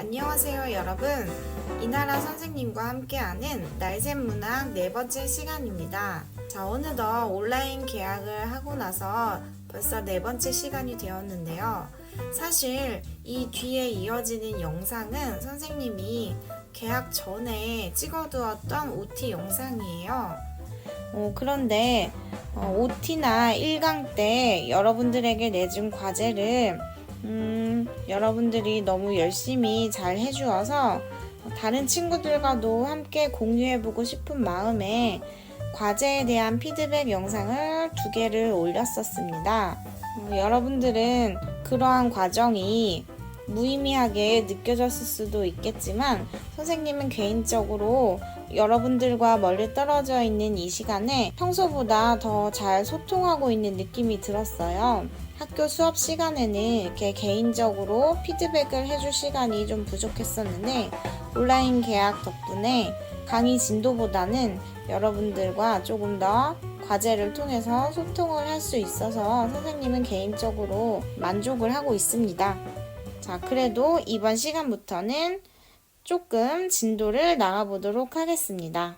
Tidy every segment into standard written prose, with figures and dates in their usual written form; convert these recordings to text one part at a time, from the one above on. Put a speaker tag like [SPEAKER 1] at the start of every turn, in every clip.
[SPEAKER 1] 안녕하세요 여러분. 이나라 선생님과 함께하는 날샘 문학 네 번째 시간입니다. 자, 어느덧 온라인 개학을 하고 나서 벌써 네 번째 시간이 되었는데요. 사실 이 뒤에 이어지는 영상은 선생님이 개학 전에 찍어두었던 OT 영상이에요. 그런데 OT나 1강 때 여러분들에게 내준 과제를 여러분들이 너무 열심히 잘 해주어서 다른 친구들과도 함께 공유해보고 싶은 마음에 과제에 대한 피드백 영상을 2개를 올렸었습니다. 여러분들은 그러한 과정이 무의미하게 느껴졌을 수도 있겠지만 선생님은 개인적으로 여러분들과 멀리 떨어져 있는 이 시간에 평소보다 더 잘 소통하고 있는 느낌이 들었어요. 학교 수업 시간에는 이렇게 개인적으로 피드백을 해줄 시간이 좀 부족했었는데 온라인 개학 덕분에 강의 진도보다는 여러분들과 조금 더 과제를 통해서 소통을 할 수 있어서 선생님은 개인적으로 만족을 하고 있습니다. 자, 그래도 이번 시간부터는 조금 진도를 나가보도록 하겠습니다.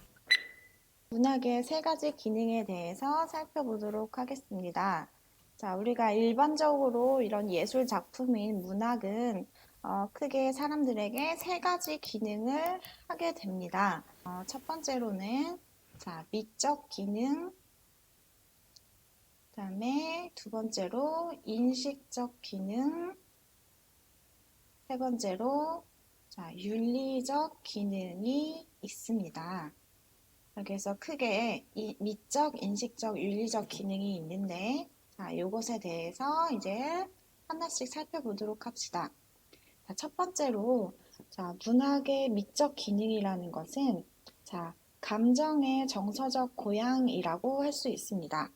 [SPEAKER 1] 문학의 3가지 기능에 대해서 살펴보도록 하겠습니다. 자, 우리가 일반적으로 이런 예술 작품인 문학은 크게 사람들에게 3가지 기능을 하게 됩니다. 첫 번째로는 미적 기능, 그 다음에 두 번째로 인식적 기능, 세 번째로 윤리적 기능이 있습니다. 그래서 크게 미적, 인식적, 윤리적 기능이 있는데 이것에 대해서 이제 하나씩 살펴보도록 합시다. 첫 번째로 문학의 미적 기능이라는 것은 감정의 정서적 고양이라고 할 수 있습니다.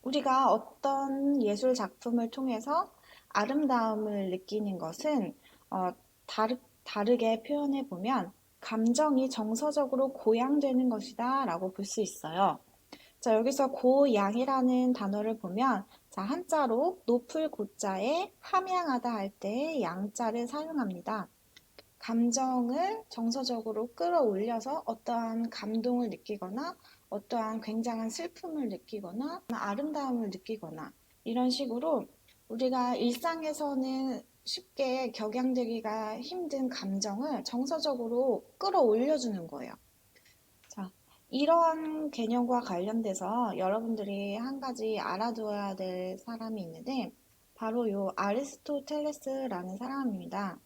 [SPEAKER 1] 우리가 어떤 예술 작품을 통해서 아름다움을 느끼는 것은 다르게 표현해 보면 감정이 정서적으로 고양되는 것이다 라고 볼 수 있어요. 여기서 고양이라는 단어를 보면 한자로 높을 고자에 함양하다 할 때 양자를 사용합니다. 감정을 정서적으로 끌어올려서 어떠한 감동을 느끼거나 어떠한 굉장한 슬픔을 느끼거나 아름다움을 느끼거나 이런 식으로 우리가 일상에서는 쉽게 격양되기가 힘든 감정을 정서적으로 끌어올려주는 거예요. 이러한 개념과 관련돼서 여러분들이 한 가지 알아두어야 될 사람이 있는데 바로 요 아리스토텔레스라는 사람입니다.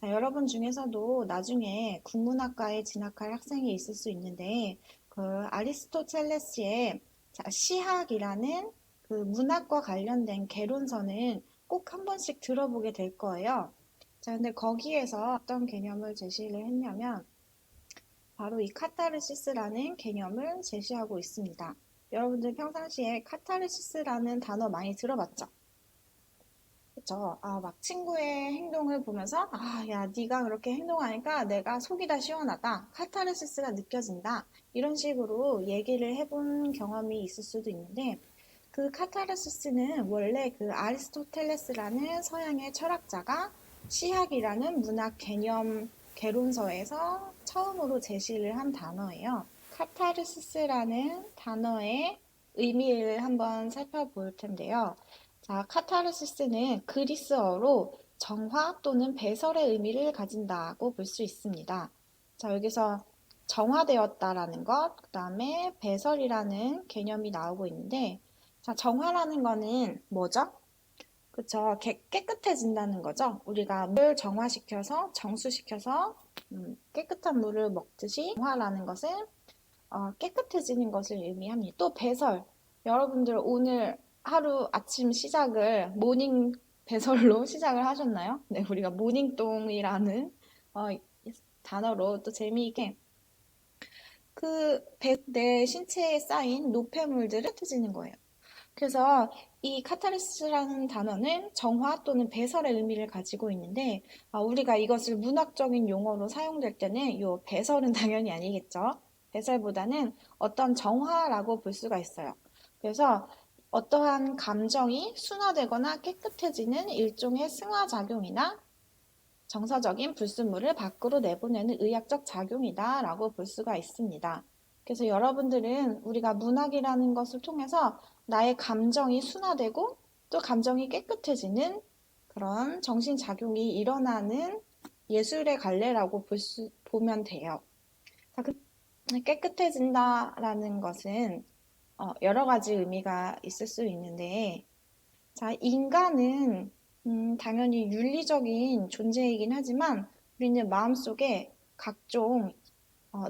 [SPEAKER 1] 여러분 중에서도 나중에 국문학과에 진학할 학생이 있을 수 있는데 그 아리스토텔레스의 시학이라는 그 문학과 관련된 개론서는 꼭 한 번씩 들어보게 될 거예요. 근데 거기에서 어떤 개념을 제시를 했냐면 바로 이 카타르시스라는 개념을 제시하고 있습니다. 여러분들 평상시에 카타르시스라는 단어 많이 들어봤죠? 그쵸? 막 친구의 행동을 보면서 야, 네가 그렇게 행동하니까 내가 속이 다 시원하다. 카타르시스가 느껴진다. 이런 식으로 얘기를 해본 경험이 있을 수도 있는데 그 카타르시스는 원래 그 아리스토텔레스라는 서양의 철학자가 시학이라는 문학 개념 개론서에서 처음으로 제시를 한 단어예요. 카타르시스라는 단어의 의미를 한번 살펴볼 텐데요. 카타르시스는 그리스어로 정화 또는 배설의 의미를 가진다고 볼 수 있습니다. 여기서 정화되었다라는 것, 그 다음에 배설이라는 개념이 나오고 있는데, 정화라는 거는 뭐죠? 그쵸. 깨끗해진다는 거죠. 우리가 물을 정화시켜서, 정수시켜서 깨끗한 물을 먹듯이 정화라는 것은 깨끗해지는 것을 의미합니다. 또 배설. 여러분들 오늘 하루 아침 시작을 모닝 배설로 시작을 하셨나요? 네, 우리가 모닝똥이라는 단어로 또 재미있게 내 신체에 쌓인 노폐물들을 흩어지는 거예요. 그래서 이 카타르시스라는 단어는 정화 또는 배설의 의미를 가지고 있는데 우리가 이것을 문학적인 용어로 사용될 때는 이 배설은 당연히 아니겠죠. 배설보다는 어떤 정화라고 볼 수가 있어요. 그래서 어떠한 감정이 순화되거나 깨끗해지는 일종의 승화작용이나 정서적인 불순물을 밖으로 내보내는 의학적 작용이다라고 볼 수가 있습니다. 그래서 여러분들은 우리가 문학이라는 것을 통해서 나의 감정이 순화되고 또 감정이 깨끗해지는 그런 정신작용이 일어나는 예술의 갈래라고 보면 돼요. 자, 깨끗해진다라는 것은 여러 가지 의미가 있을 수 있는데, 자, 인간은 당연히 윤리적인 존재이긴 하지만 우리는 마음속에 각종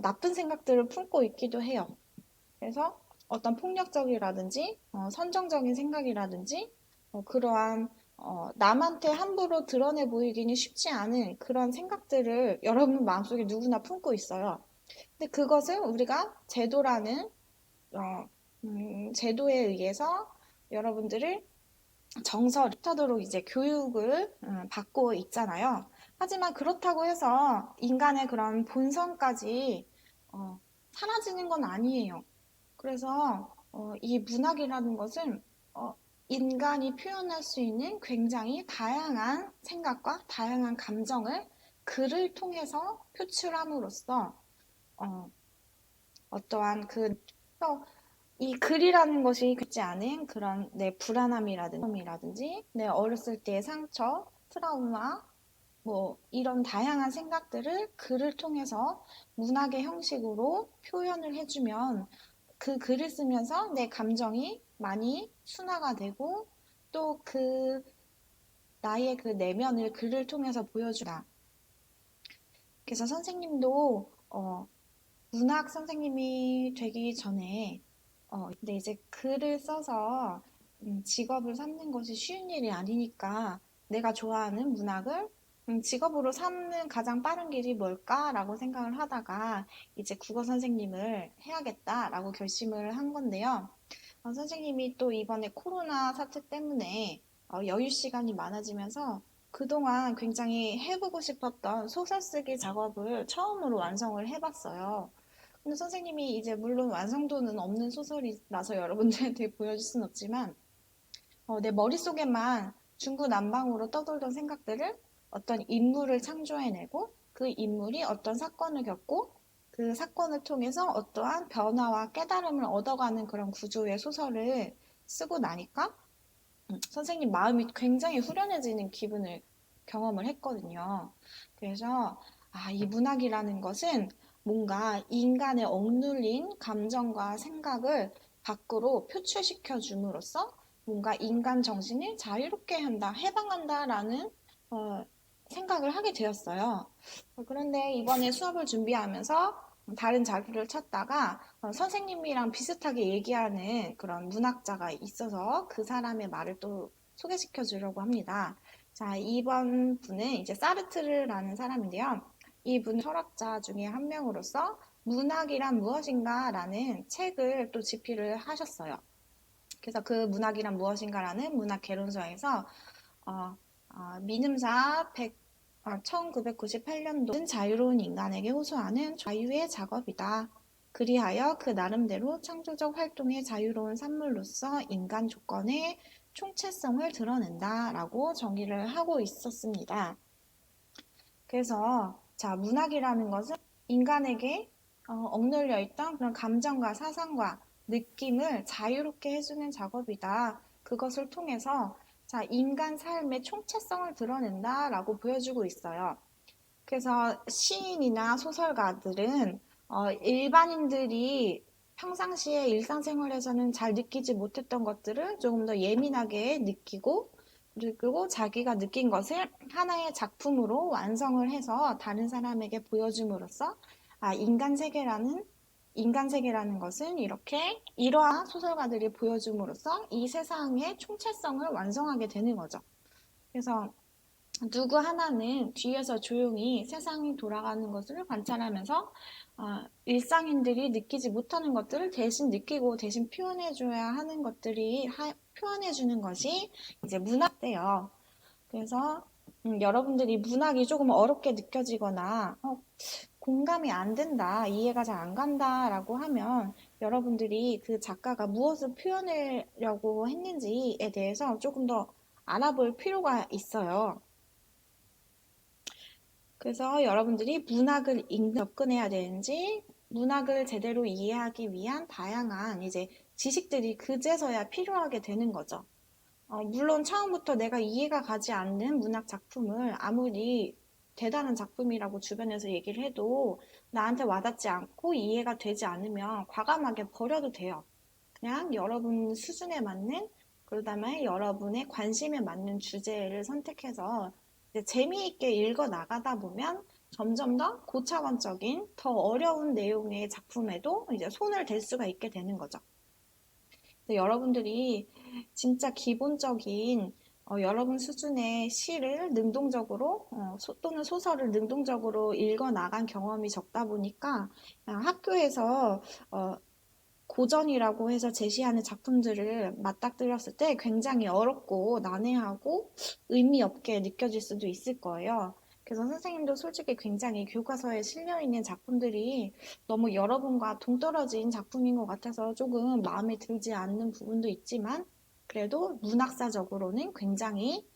[SPEAKER 1] 나쁜 생각들을 품고 있기도 해요. 그래서 어떤 폭력적이라든지 선정적인 생각이라든지 그러한 남한테 함부로 드러내 보이기는 쉽지 않은 그런 생각들을 여러분 마음속에 누구나 품고 있어요. 근데 그것을 우리가 제도라는 제도에 의해서 여러분들을 정서를 하도록 이제 교육을 받고 있잖아요. 하지만 그렇다고 해서 인간의 그런 본성까지 사라지는 건 아니에요. 그래서 이 문학이라는 것은 인간이 표현할 수 있는 굉장히 다양한 생각과 다양한 감정을 글을 통해서 표출함으로써 어떠한 이 글이라는 것이 그렇지 않은 그런 내 불안함이라든지 내 어렸을 때의 상처, 트라우마, 뭐 이런 다양한 생각들을 글을 통해서 문학의 형식으로 표현을 해주면 그 글을 쓰면서 내 감정이 많이 순화가 되고 또 나의 그 내면을 글을 통해서 보여주다. 그래서 선생님도 문학 선생님이 되기 전에 근데 이제 글을 써서 직업을 삼는 것이 쉬운 일이 아니니까 내가 좋아하는 문학을 직업으로 삼는 가장 빠른 길이 뭘까라고 생각을 하다가 이제 국어 선생님을 해야겠다라고 결심을 한 건데요. 선생님이 또 이번에 코로나 사태 때문에 여유 시간이 많아지면서 그동안 굉장히 해보고 싶었던 소설 쓰기 작업을 처음으로 완성을 해봤어요. 근데 선생님이 이제 물론 완성도는 없는 소설이라서 여러분들한테 보여줄 순 없지만 내 머릿속에만 중구난방으로 떠돌던 생각들을 어떤 인물을 창조해내고 그 인물이 어떤 사건을 겪고 그 사건을 통해서 어떠한 변화와 깨달음을 얻어가는 그런 구조의 소설을 쓰고 나니까 선생님 마음이 굉장히 후련해지는 기분을 경험을 했거든요. 그래서 이 문학이라는 것은 뭔가 인간의 억눌린 감정과 생각을 밖으로 표출시켜 줌으로써 뭔가 인간 정신을 자유롭게 한다, 해방한다라는 생각을 하게 되었어요. 그런데 이번에 수업을 준비하면서 다른 자료를 찾다가 선생님이랑 비슷하게 얘기하는 그런 문학자가 있어서 그 사람의 말을 또 소개시켜 주려고 합니다. 자, 이번 분은 이제 사르트르라는 사람인데요. 이분은 철학자 중에 한 명으로서 문학이란 무엇인가라는 책을 또 집필을 하셨어요. 그래서 그 문학이란 무엇인가라는 문학 개론서에서 민음사 1998년도는 자유로운 인간에게 호소하는 자유의 작업이다. 그리하여 그 나름대로 창조적 활동의 자유로운 산물로서 인간 조건의 총체성을 드러낸다 라고 정의를 하고 있었습니다. 그래서 자, 문학이라는 것은 인간에게 억눌려 있던 그런 감정과 사상과 느낌을 자유롭게 해주는 작업이다. 그것을 통해서 자, 인간 삶의 총체성을 드러낸다라고 보여주고 있어요. 그래서 시인이나 소설가들은 일반인들이 평상시에 일상생활에서는 잘 느끼지 못했던 것들을 조금 더 예민하게 느끼고 그리고 자기가 느낀 것을 하나의 작품으로 완성을 해서 다른 사람에게 보여줌으로써 인간 세계라는 것은 이렇게 이러한 소설가들이 보여줌으로써 이 세상의 총체성을 완성하게 되는 거죠. 그래서 누구 하나는 뒤에서 조용히 세상이 돌아가는 것을 관찰하면서 일상인들이 느끼지 못하는 것들을 대신 느끼고 대신 표현해줘야 하는 것들이 표현해주는 것이 이제 문학대요. 그래서 여러분들이 문학이 조금 어렵게 느껴지거나 공감이 안 된다, 이해가 잘 안 간다라고 하면 여러분들이 그 작가가 무엇을 표현하려고 했는지에 대해서 조금 더 알아볼 필요가 있어요. 그래서 여러분들이 문학을 접근해야 되는지, 문학을 제대로 이해하기 위한 다양한 이제 지식들이 그제서야 필요하게 되는 거죠. 물론 처음부터 내가 이해가 가지 않는 문학 작품을 아무리 대단한 작품이라고 주변에서 얘기를 해도 나한테 와닿지 않고 이해가 되지 않으면 과감하게 버려도 돼요. 그냥 여러분 수준에 맞는, 그다음에 여러분의 관심에 맞는 주제를 선택해서 이제 재미있게 읽어 나가다 보면 점점 더 고차원적인, 더 어려운 내용의 작품에도 이제 손을 댈 수가 있게 되는 거죠. 여러분들이 진짜 기본적인 여러분 수준의 시를 능동적으로 또는 소설을 능동적으로 읽어 나간 경험이 적다 보니까 학교에서 어, 고전이라고 해서 제시하는 작품들을 맞닥뜨렸을 때 굉장히 어렵고 난해하고 의미 없게 느껴질 수도 있을 거예요. 그래서 선생님도 솔직히 굉장히 교과서에 실려 있는 작품들이 너무 여러분과 동떨어진 작품인 것 같아서 조금 마음에 들지 않는 부분도 있지만 그래도 문학사적으로는 굉장히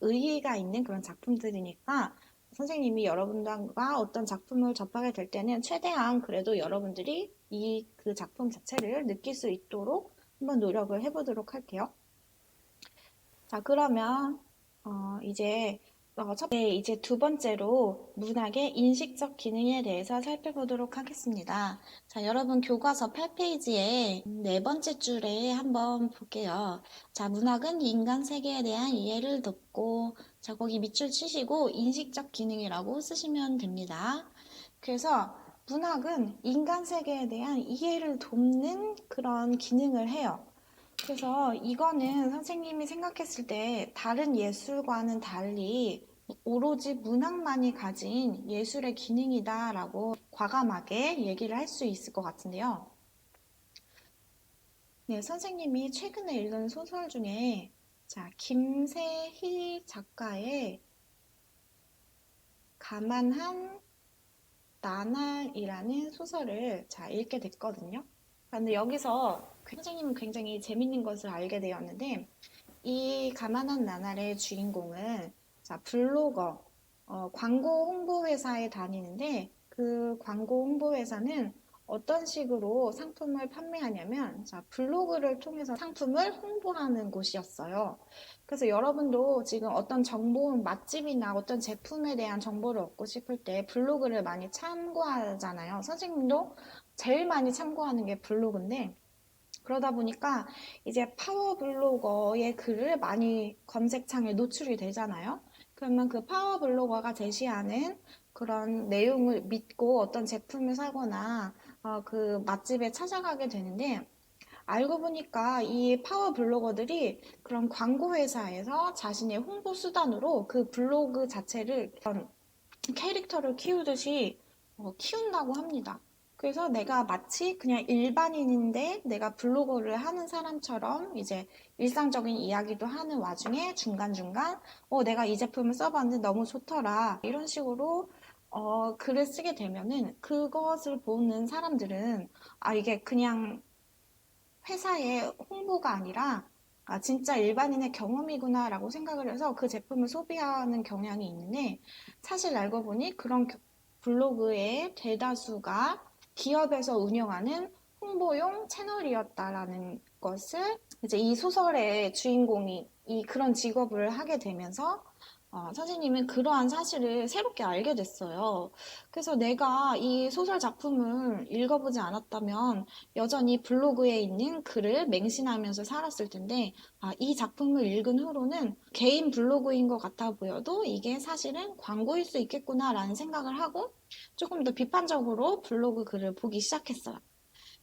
[SPEAKER 1] 의의가 있는 그런 작품들이니까 선생님이 여러분과 어떤 작품을 접하게 될 때는 최대한 그래도 여러분들이 그 작품 자체를 느낄 수 있도록 한번 노력을 해보도록 할게요. 자, 그러면 이제 이제 두 번째로 문학의 인식적 기능에 대해서 살펴보도록 하겠습니다. 자, 여러분 교과서 8페이지에 네 번째 줄에 한번 볼게요. 자, 문학은 인간 세계에 대한 이해를 돕고, 자, 거기 밑줄 치시고 인식적 기능이라고 쓰시면 됩니다. 그래서 문학은 인간 세계에 대한 이해를 돕는 그런 기능을 해요. 그래서 이거는 선생님이 생각했을 때 다른 예술과는 달리 오로지 문학만이 가진 예술의 기능이다라고 과감하게 얘기를 할 수 있을 것 같은데요. 네, 선생님이 최근에 읽은 소설 중에 자, 김세희 작가의 가만한 나날이라는 소설을 자, 읽게 됐거든요. 근데 여기서 선생님은 굉장히 재밌는 것을 알게 되었는데 이 가만한 나날의 주인공은 자, 블로거, 광고 홍보 회사에 다니는데 그 광고 홍보 회사는 어떤 식으로 상품을 판매하냐면 자, 블로그를 통해서 상품을 홍보하는 곳이었어요. 그래서 여러분도 지금 어떤 정보, 맛집이나 어떤 제품에 대한 정보를 얻고 싶을 때 블로그를 많이 참고하잖아요. 선생님도 제일 많이 참고하는 게 블로그인데 그러다 보니까 이제 파워블로거의 글을 많이 검색창에 노출이 되잖아요. 그러면 그 파워블로거가 제시하는 그런 내용을 믿고 어떤 제품을 사거나 그 맛집에 찾아가게 되는데 알고 보니까 이 파워블로거들이 그런 광고 회사에서 자신의 홍보 수단으로 그 블로그 자체를 캐릭터를 키우듯이 키운다고 합니다. 그래서 내가 마치 그냥 일반인인데 내가 블로거를 하는 사람처럼 이제 일상적인 이야기도 하는 와중에 중간중간 내가 이 제품을 써봤는데 너무 좋더라. 이런 식으로 글을 쓰게 되면은 그것을 보는 사람들은 이게 그냥 회사의 홍보가 아니라 진짜 일반인의 경험이구나라고 생각을 해서 그 제품을 소비하는 경향이 있는데 사실 알고 보니 그런 블로그의 대다수가 기업에서 운영하는 홍보용 채널이었다라는 것을 이제 이 소설의 주인공이 그런 직업을 하게 되면서 선생님은 그러한 사실을 새롭게 알게 됐어요. 그래서 내가 이 소설 작품을 읽어보지 않았다면 여전히 블로그에 있는 글을 맹신하면서 살았을 텐데, 이 작품을 읽은 후로는 개인 블로그인 것 같아 보여도 이게 사실은 광고일 수 있겠구나라는 생각을 하고 조금 더 비판적으로 블로그 글을 보기 시작했어요.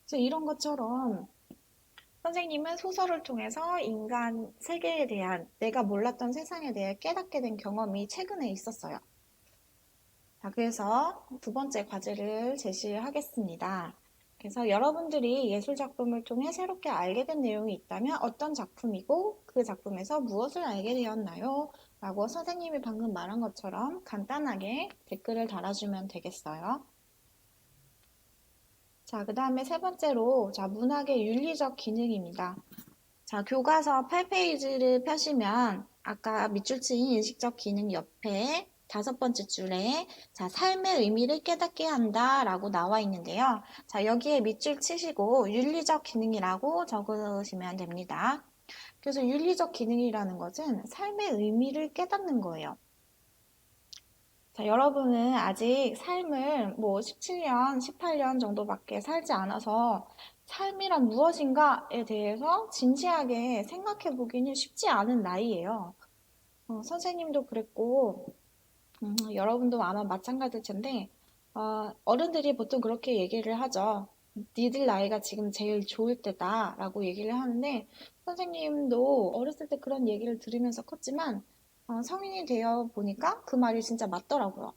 [SPEAKER 1] 그래서 이런 것처럼 선생님은 소설을 통해서 인간 세계에 대한 내가 몰랐던 세상에 대해 깨닫게 된 경험이 최근에 있었어요. 자, 그래서 두 번째 과제를 제시하겠습니다. 그래서 여러분들이 예술 작품을 통해 새롭게 알게 된 내용이 있다면 어떤 작품이고 그 작품에서 무엇을 알게 되었나요? 라고 선생님이 방금 말한 것처럼 간단하게 댓글을 달아주면 되겠어요. 자, 그 다음에 세 번째로 자, 문학의 윤리적 기능입니다. 자, 교과서 8페이지를 펴시면 아까 밑줄 친 인식적 기능 옆에 다섯 번째 줄에 자, 삶의 의미를 깨닫게 한다라고 나와 있는데요. 자, 여기에 밑줄 치시고 윤리적 기능이라고 적으시면 됩니다. 그래서 윤리적 기능이라는 것은 삶의 의미를 깨닫는 거예요. 자, 여러분은 아직 삶을 뭐 17년, 18년 정도밖에 살지 않아서 삶이란 무엇인가에 대해서 진지하게 생각해 보기는 쉽지 않은 나이예요. 선생님도 그랬고, 여러분도 아마 마찬가지일 텐데, 어른들이 보통 그렇게 얘기를 하죠. 니들 나이가 지금 제일 좋을 때다라고 얘기를 하는데, 선생님도 어렸을 때 그런 얘기를 들으면서 컸지만, 성인이 되어 보니까 그 말이 진짜 맞더라고요.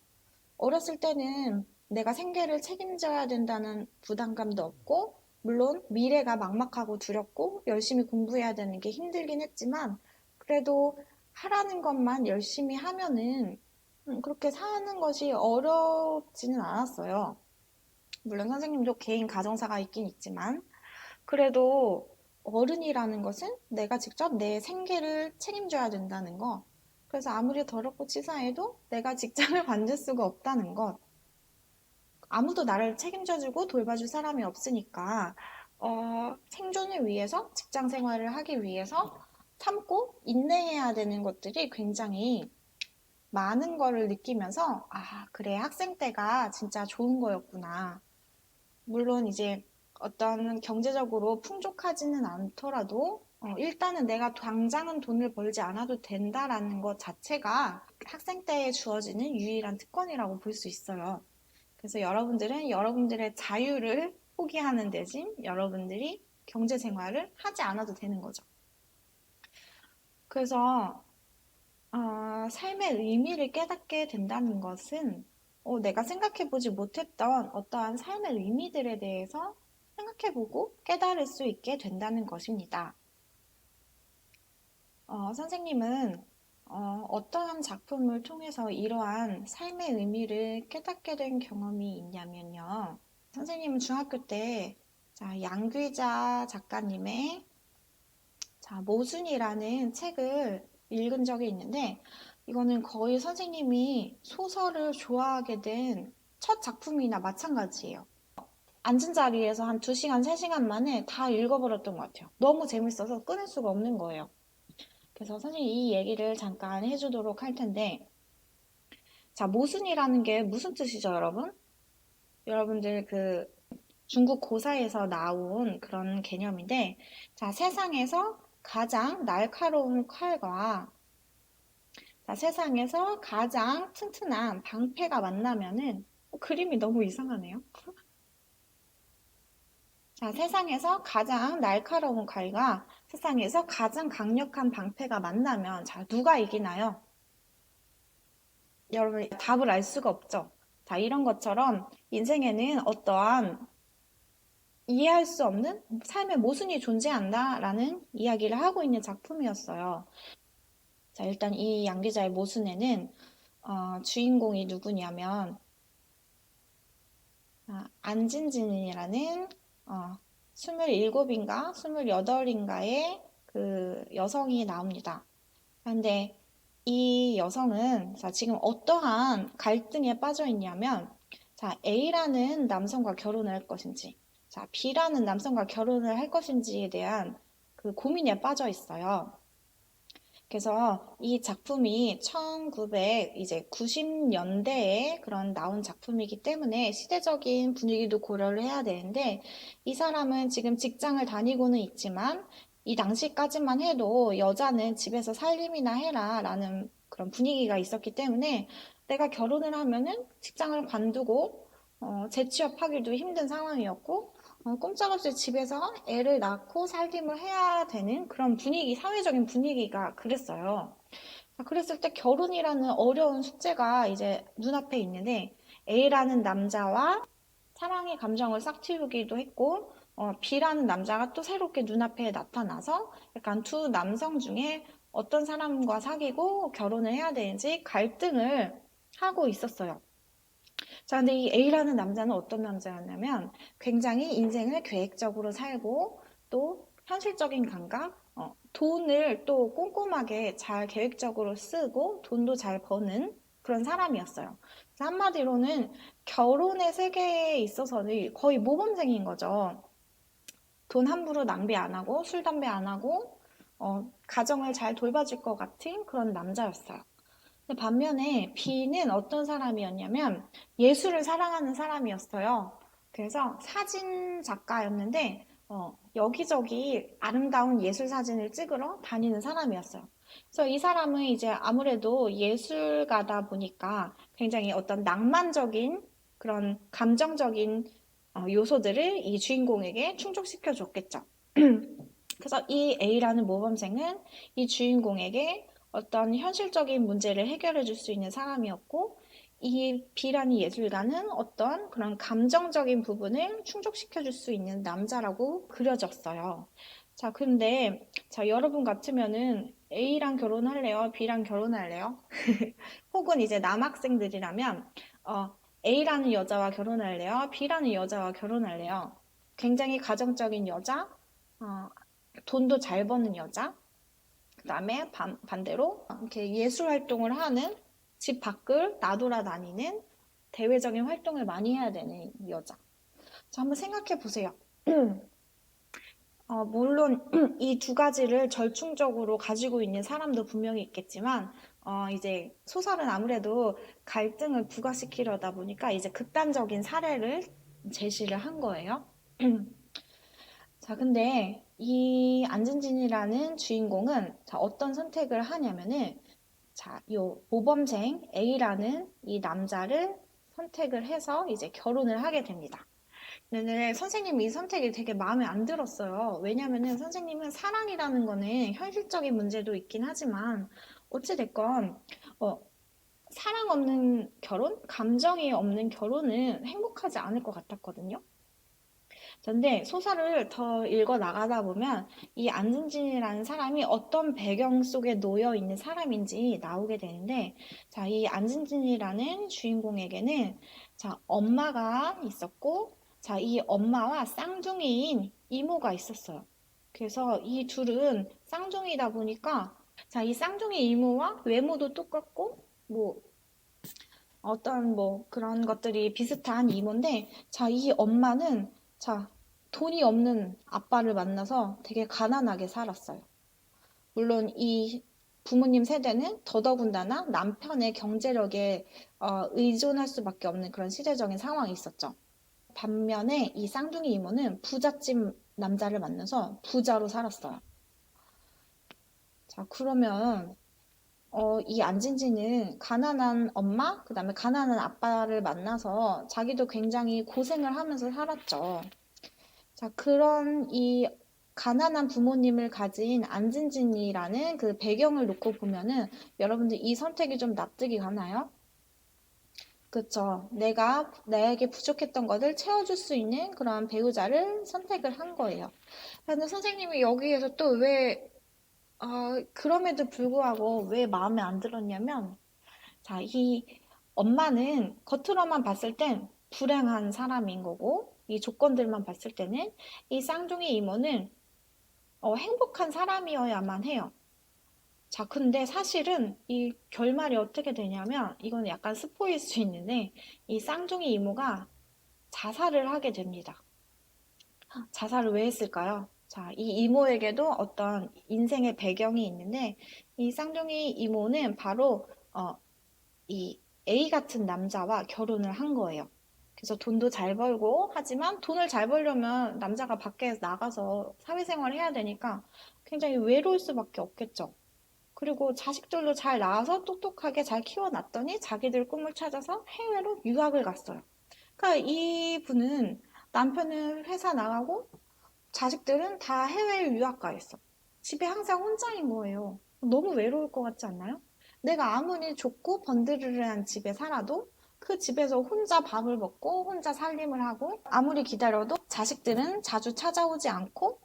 [SPEAKER 1] 어렸을 때는 내가 생계를 책임져야 된다는 부담감도 없고, 물론 미래가 막막하고 두렵고 열심히 공부해야 되는 게 힘들긴 했지만, 그래도 하라는 것만 열심히 하면은 그렇게 사는 것이 어렵지는 않았어요. 물론 선생님도 개인 가정사가 있긴 있지만, 그래도 어른이라는 것은 내가 직접 내 생계를 책임져야 된다는 것. 그래서 아무리 더럽고 치사해도 내가 직장을 관둘 수가 없다는 것. 아무도 나를 책임져주고 돌봐줄 사람이 없으니까, 생존을 위해서, 직장 생활을 하기 위해서 참고 인내해야 되는 것들이 굉장히 많은 거를 느끼면서, 아, 그래, 학생 때가 진짜 좋은 거였구나. 물론 이제 어떤 경제적으로 풍족하지는 않더라도 일단은 내가 당장은 돈을 벌지 않아도 된다라는 것 자체가 학생 때에 주어지는 유일한 특권이라고 볼 수 있어요. 그래서 여러분들은 여러분들의 자유를 포기하는 대신 여러분들이 경제 생활을 하지 않아도 되는 거죠. 그래서 삶의 의미를 깨닫게 된다는 것은 내가 생각해보지 못했던 어떠한 삶의 의미들에 대해서 생각해보고 깨달을 수 있게 된다는 것입니다. 선생님은 어떠한 작품을 통해서 이러한 삶의 의미를 깨닫게 된 경험이 있냐면요. 선생님은 중학교 때 자, 양귀자 작가님의 자, 모순이라는 책을 읽은 적이 있는데 이거는 거의 선생님이 소설을 좋아하게 된 첫 작품이나 마찬가지예요. 앉은 자리에서 한 2시간, 3시간 만에 다 읽어버렸던 것 같아요. 너무 재밌어서 끊을 수가 없는 거예요. 그래서 선생님이 이 얘기를 잠깐 해주도록 할 텐데 자, 모순이라는 게 무슨 뜻이죠, 여러분? 여러분들 그 중국 고사에서 나온 그런 개념인데 자, 세상에서 가장 날카로운 칼과 자, 세상에서 가장 튼튼한 방패가 만나면은 그림이 너무 이상하네요. 자, 세상에서 가장 날카로운 칼과 세상에서 가장 강력한 방패가 만나면 자, 누가 이기나요? 여러분 답을 알 수가 없죠. 자, 이런 것처럼 인생에는 어떠한 이해할 수 없는 삶의 모순이 존재한다라는 이야기를 하고 있는 작품이었어요. 자, 일단 이 양기자의 모순에는 주인공이 누구냐면 안진진이라는 27인가 28인가의 그 여성이 나옵니다. 그런데 이 여성은 자, 지금 어떠한 갈등에 빠져 있냐면 자, A라는 남성과 결혼을 할 것인지 자, B라는 남성과 결혼을 할 것인지에 대한 그 고민에 빠져 있어요. 그래서 이 작품이 1990년대에 그런 나온 작품이기 때문에 시대적인 분위기도 고려를 해야 되는데 이 사람은 지금 직장을 다니고는 있지만 이 당시까지만 해도 여자는 집에서 살림이나 해라 라는 그런 분위기가 있었기 때문에 내가 결혼을 하면은 직장을 관두고 재취업하기도 힘든 상황이었고 꼼짝없이 집에서 애를 낳고 살림을 해야 되는 그런 분위기, 사회적인 분위기가 그랬어요. 그랬을 때 결혼이라는 어려운 숙제가 이제 눈앞에 있는데 A라는 남자와 사랑의 감정을 싹 틔우기도 했고 B라는 남자가 또 새롭게 눈앞에 나타나서 약간 두 남성 중에 어떤 사람과 사귀고 결혼을 해야 되는지 갈등을 하고 있었어요. 자, 근데 이 A라는 남자는 어떤 남자였냐면 굉장히 인생을 계획적으로 살고 또 현실적인 감각, 돈을 또 꼼꼼하게 잘 계획적으로 쓰고 돈도 잘 버는 그런 사람이었어요. 그래서 한마디로는 결혼의 세계에 있어서는 거의 모범생인 거죠. 돈 함부로 낭비 안 하고 술, 담배 안 하고 가정을 잘 돌봐줄 것 같은 그런 남자였어요. 근데 반면에 B는 어떤 사람이었냐면 예술을 사랑하는 사람이었어요. 그래서 사진 작가였는데 여기저기 아름다운 예술 사진을 찍으러 다니는 사람이었어요. 그래서 이 사람은 이제 아무래도 예술가다 보니까 굉장히 어떤 낭만적인 그런 감정적인 요소들을 이 주인공에게 충족시켜 줬겠죠. 그래서 이 A라는 모범생은 이 주인공에게 어떤 현실적인 문제를 해결해 줄 수 있는 사람이었고, 이 B라는 예술가는 어떤 그런 감정적인 부분을 충족시켜 줄 수 있는 남자라고 그려졌어요. 자, 근데, 자, 여러분 같으면은 A랑 결혼할래요? B랑 결혼할래요? 혹은 이제 남학생들이라면, A라는 여자와 결혼할래요? B라는 여자와 결혼할래요? 굉장히 가정적인 여자, 어, 돈도 잘 버는 여자, 그 다음에 반대로 이렇게 예술 활동을 하는 집 밖을 나돌아다니는 대외적인 활동을 많이 해야 되는 여자. 자, 한번 생각해 보세요. 물론 이 두 가지를 절충적으로 가지고 있는 사람도 분명히 있겠지만, 이제 소설은 아무래도 갈등을 부각시키려다 보니까 이제 극단적인 사례를 제시를 한 거예요. 자, 근데 이 안진진이라는 주인공은 자, 어떤 선택을 하냐면은 자, 요 모범생 A라는 이 남자를 선택을 해서 이제 결혼을 하게 됩니다. 근데 선생님이 이 선택이 되게 마음에 안 들었어요. 왜냐면은 선생님은 사랑이라는 거는 현실적인 문제도 있긴 하지만 어찌됐건 어, 사랑 없는 결혼, 감정이 없는 결혼은 행복하지 않을 것 같았거든요. 근데 소설을 더 읽어 나가다 보면 이 안진진이라는 사람이 어떤 배경 속에 놓여 있는 사람인지 나오게 되는데, 자, 이 안진진이라는 주인공에게는 자, 엄마가 있었고, 자, 이 엄마와 쌍둥이인 이모가 있었어요. 그래서 이 둘은 쌍둥이다 보니까, 자, 이 쌍둥이 이모와 외모도 똑같고, 뭐, 어떤 뭐 그런 것들이 비슷한 이모인데, 자, 이 엄마는, 자, 돈이 없는 아빠를 만나서 되게 가난하게 살았어요. 물론 이 부모님 세대는 더더군다나 남편의 경제력에 의존할 수밖에 없는 그런 시대적인 상황이 있었죠. 반면에 이 쌍둥이 이모는 부잣집 남자를 만나서 부자로 살았어요. 자, 그러면 이 안진지는 가난한 엄마, 그 다음에 가난한 아빠를 만나서 자기도 굉장히 고생을 하면서 살았죠. 자, 그런 이 가난한 부모님을 가진 안진진이라는 그 배경을 놓고 보면은 여러분들 이 선택이 좀 납득이 가나요? 그쵸. 내가 나에게 부족했던 것을 채워줄 수 있는 그런 배우자를 선택을 한 거예요. 근데 선생님이 여기에서 또 왜, 그럼에도 불구하고 왜 마음에 안 들었냐면, 자, 이 엄마는 겉으로만 봤을 땐 불행한 사람인 거고, 이 조건들만 봤을 때는 이 쌍둥이 이모는 행복한 사람이어야만 해요. 자, 근데 사실은 이 결말이 어떻게 되냐면, 이건 약간 스포일 수 있는데, 이 쌍둥이 이모가 자살을 하게 됩니다. 자살을 왜 했을까요? 자, 이 이모에게도 어떤 인생의 배경이 있는데, 이 쌍둥이 이모는 바로, 이 A 같은 남자와 결혼을 한 거예요. 그래서 돈도 잘 벌고, 하지만 돈을 잘 벌려면 남자가 밖에 나가서 사회생활을 해야 되니까 굉장히 외로울 수밖에 없겠죠. 그리고 자식들도 잘 낳아서 똑똑하게 잘 키워놨더니 자기들 꿈을 찾아서 해외로 유학을 갔어요. 그러니까 이분은 남편은 회사 나가고 자식들은 다 해외 유학 가 있어. 집에 항상 혼자인 거예요. 너무 외로울 것 같지 않나요? 내가 아무리 좋고 번드르르한 집에 살아도 그 집에서 혼자 밥을 먹고 혼자 살림을 하고 아무리 기다려도 자식들은 자주 찾아오지 않고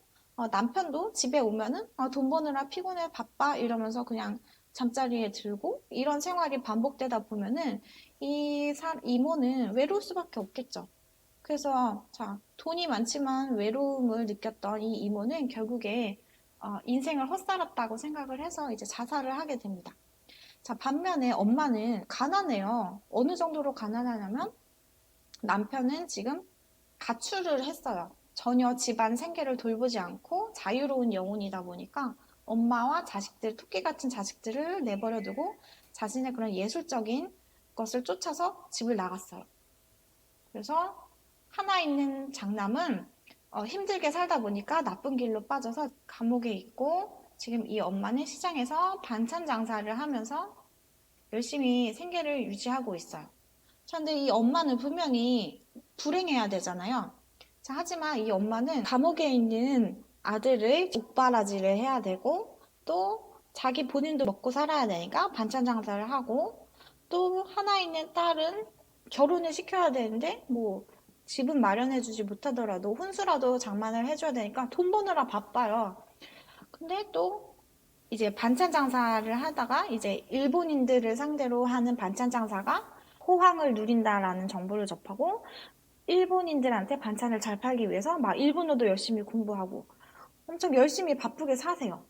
[SPEAKER 1] 남편도 집에 오면은 돈 버느라 피곤해 바빠 이러면서 그냥 잠자리에 들고 이런 생활이 반복되다 보면은 이모는 외로울 수밖에 없겠죠. 그래서 자, 돈이 많지만 외로움을 느꼈던 이 이모는 결국에 인생을 헛살았다고 생각을 해서 이제 자살을 하게 됩니다. 자, 반면에 엄마는 가난해요. 어느 정도로 가난하냐면 남편은 지금 가출을 했어요. 전혀 집안 생계를 돌보지 않고 자유로운 영혼이다 보니까 엄마와 자식들, 토끼 같은 자식들을 내버려 두고 자신의 그런 예술적인 것을 쫓아서 집을 나갔어요. 그래서 하나 있는 장남은 힘들게 살다 보니까 나쁜 길로 빠져서 감옥에 있고 지금 이 엄마는 시장에서 반찬 장사를 하면서 열심히 생계를 유지하고 있어요. 그런데 이 엄마는 분명히 불행해야 되잖아요. 자, 하지만 이 엄마는 감옥에 있는 아들을 옥바라지를 해야 되고 또 자기 본인도 먹고 살아야 되니까 반찬 장사를 하고 또 하나 있는 딸은 결혼을 시켜야 되는데 뭐 집은 마련해주지 못하더라도 혼수라도 장만을 해줘야 되니까 돈 버느라 바빠요. 근데 또 이제 반찬 장사를 하다가 이제 일본인들을 상대로 하는 반찬 장사가 호황을 누린다라는 정보를 접하고 일본인들한테 반찬을 잘 팔기 위해서 막 일본어도 열심히 공부하고 엄청 열심히 바쁘게 사세요.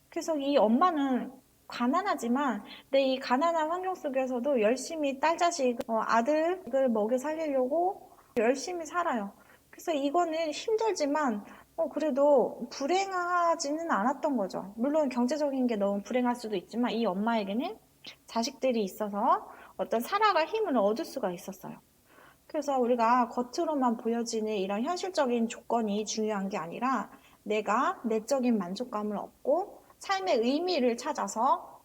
[SPEAKER 1] 그래서 이 엄마는 가난하지만 내 이 가난한 환경 속에서도 열심히 딸 자식, 아들을 먹여 살리려고 열심히 살아요. 그래서 이거는 힘들지만 그래도 불행하지는 않았던 거죠. 물론 경제적인 게 너무 불행할 수도 있지만 이 엄마에게는 자식들이 있어서 어떤 살아갈 힘을 얻을 수가 있었어요. 그래서 우리가 겉으로만 보여지는 이런 현실적인 조건이 중요한 게 아니라 내가 내적인 만족감을 얻고 삶의 의미를 찾아서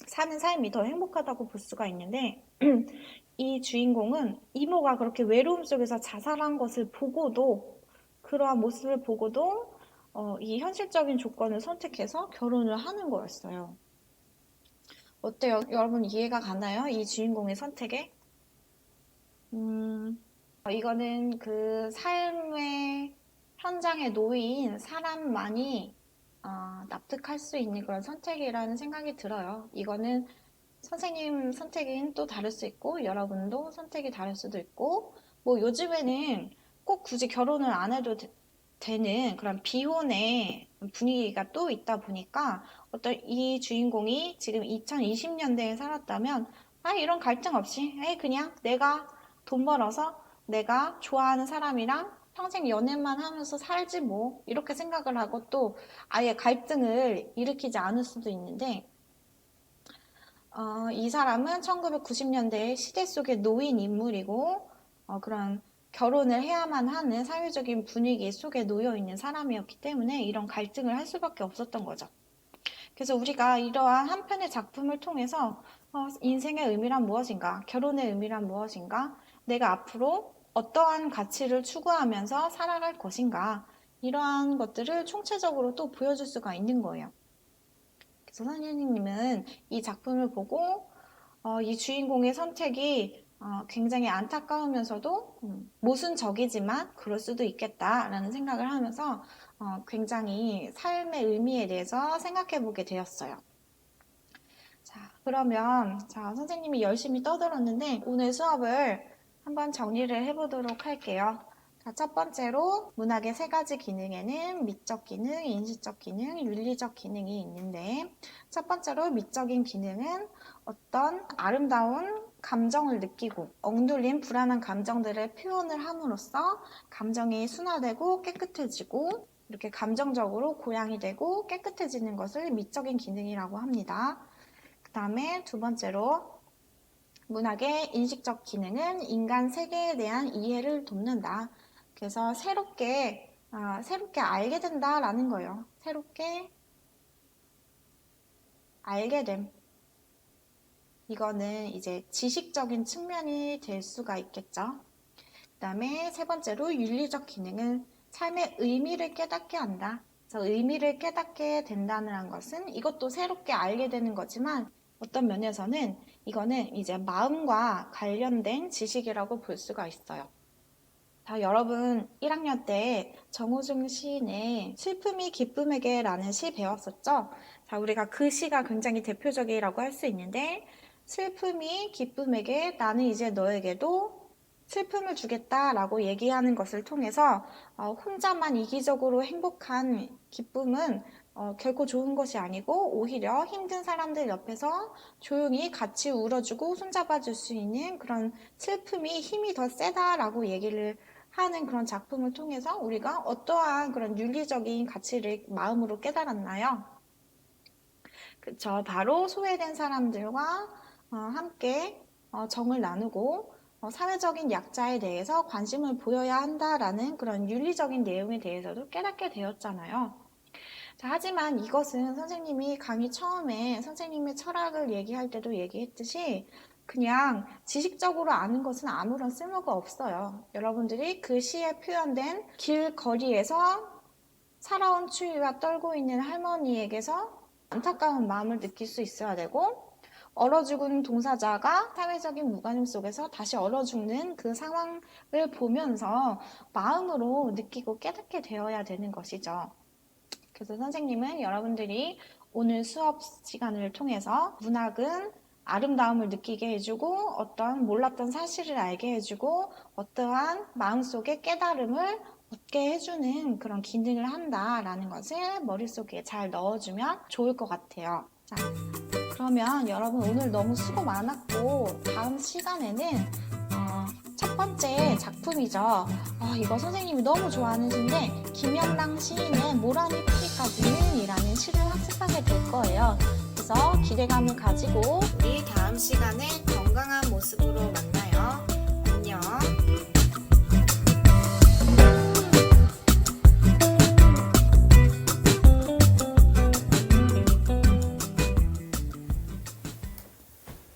[SPEAKER 1] 사는 삶이 더 행복하다고 볼 수가 있는데 이 주인공은 이모가 그렇게 외로움 속에서 자살한 것을 보고도 그러한 모습을 보고도 이 현실적인 조건을 선택해서 결혼을 하는 거였어요. 어때요? 여러분 이해가 가나요? 이 주인공의 선택에? 이거는 그 삶의 현장에 놓인 사람만이 납득할 수 있는 그런 선택이라는 생각이 들어요. 이거는 선생님 선택은 또 다를 수 있고, 여러분도 선택이 다를 수도 있고, 뭐 요즘에는 꼭 굳이 결혼을 안 해도 되는 그런 비혼의 분위기가 또 있다 보니까 어떤 이 주인공이 지금 2020년대에 살았다면 이런 갈등 없이 그냥 내가 돈 벌어서 내가 좋아하는 사람이랑 평생 연애만 하면서 살지 뭐 이렇게 생각을 하고 또 아예 갈등을 일으키지 않을 수도 있는데 이 사람은 1990년대의 시대 속에 놓인 인물이고 그런 결혼을 해야만 하는 사회적인 분위기 속에 놓여 있는 사람이었기 때문에 이런 갈등을 할 수밖에 없었던 거죠. 그래서 우리가 이러한 한 편의 작품을 통해서 인생의 의미란 무엇인가, 결혼의 의미란 무엇인가, 내가 앞으로 어떠한 가치를 추구하면서 살아갈 것인가, 이러한 것들을 총체적으로 또 보여줄 수가 있는 거예요. 그래서 선생님은 이 작품을 보고 이 주인공의 선택이 굉장히 안타까우면서도 모순적이지만 그럴 수도 있겠다라는 생각을 하면서 굉장히 삶의 의미에 대해서 생각해 보게 되었어요. 자, 그러면 선생님이 열심히 떠들었는데 오늘 수업을 한번 정리를 해보도록 할게요. 자, 첫 번째로 문학의 세 가지 기능에는 미적 기능, 인식적 기능, 윤리적 기능이 있는데 첫 번째로 미적인 기능은 어떤 아름다운 감정을 느끼고 억눌린 불안한 감정들을 표현을 함으로써 감정이 순화되고 깨끗해지고 이렇게 감정적으로 고양이 되고 깨끗해지는 것을 미적인 기능이라고 합니다. 그 다음에 두 번째로 문학의 인식적 기능은 인간 세계에 대한 이해를 돕는다. 그래서 새롭게 알게 된다라는 거예요. 새롭게 알게 됨. 이거는 이제 지식적인 측면이 될 수가 있겠죠. 그 다음에 세 번째로 윤리적 기능은 삶의 의미를 깨닫게 한다. 그래서 의미를 깨닫게 된다는 것은 이것도 새롭게 알게 되는 거지만 어떤 면에서는 이거는 이제 마음과 관련된 지식이라고 볼 수가 있어요. 자, 여러분 1학년 때 정호중 시인의 슬픔이 기쁨에게 라는 시 배웠었죠? 자, 우리가 그 시가 굉장히 대표적이라고 할 수 있는데 슬픔이 기쁨에게 나는 이제 너에게도 슬픔을 주겠다라고 얘기하는 것을 통해서 혼자만 이기적으로 행복한 기쁨은 결코 좋은 것이 아니고 오히려 힘든 사람들 옆에서 조용히 같이 울어주고 손잡아줄 수 있는 그런 슬픔이 힘이 더 세다라고 얘기를 하는 그런 작품을 통해서 우리가 어떠한 그런 윤리적인 가치를 마음으로 깨달았나요? 그쵸. 바로 소외된 사람들과 함께 정을 나누고 사회적인 약자에 대해서 관심을 보여야 한다라는 그런 윤리적인 내용에 대해서도 깨닫게 되었잖아요. 자, 하지만 이것은 선생님이 강의 처음에 선생님의 철학을 얘기할 때도 얘기했듯이 그냥 지식적으로 아는 것은 아무런 쓸모가 없어요. 여러분들이 그 시에 표현된 길거리에서 살아온 추위가 떨고 있는 할머니에게서 안타까운 마음을 느낄 수 있어야 되고, 얼어 죽은 동사자가 사회적인 무관심 속에서 다시 얼어 죽는 그 상황을 보면서 마음으로 느끼고 깨닫게 되어야 되는 것이죠. 그래서 선생님은 여러분들이 오늘 수업 시간을 통해서 문학은 아름다움을 느끼게 해주고 어떠한 몰랐던 사실을 알게 해주고 어떠한 마음속의 깨달음을 얻게 해주는 그런 기능을 한다라는 것을 머릿속에 잘 넣어주면 좋을 것 같아요. 자, 그러면 여러분 오늘 너무 수고 많았고 다음 시간에는 첫 번째 작품이죠. 이거 선생님이 너무 좋아하는 시인데 김영랑 시인의 모란이 피기까지는 이라는 시를 학습하게 될 거예요. 그래서 기대감을 가지고 우리 다음 시간에 건강한 모습으로 만나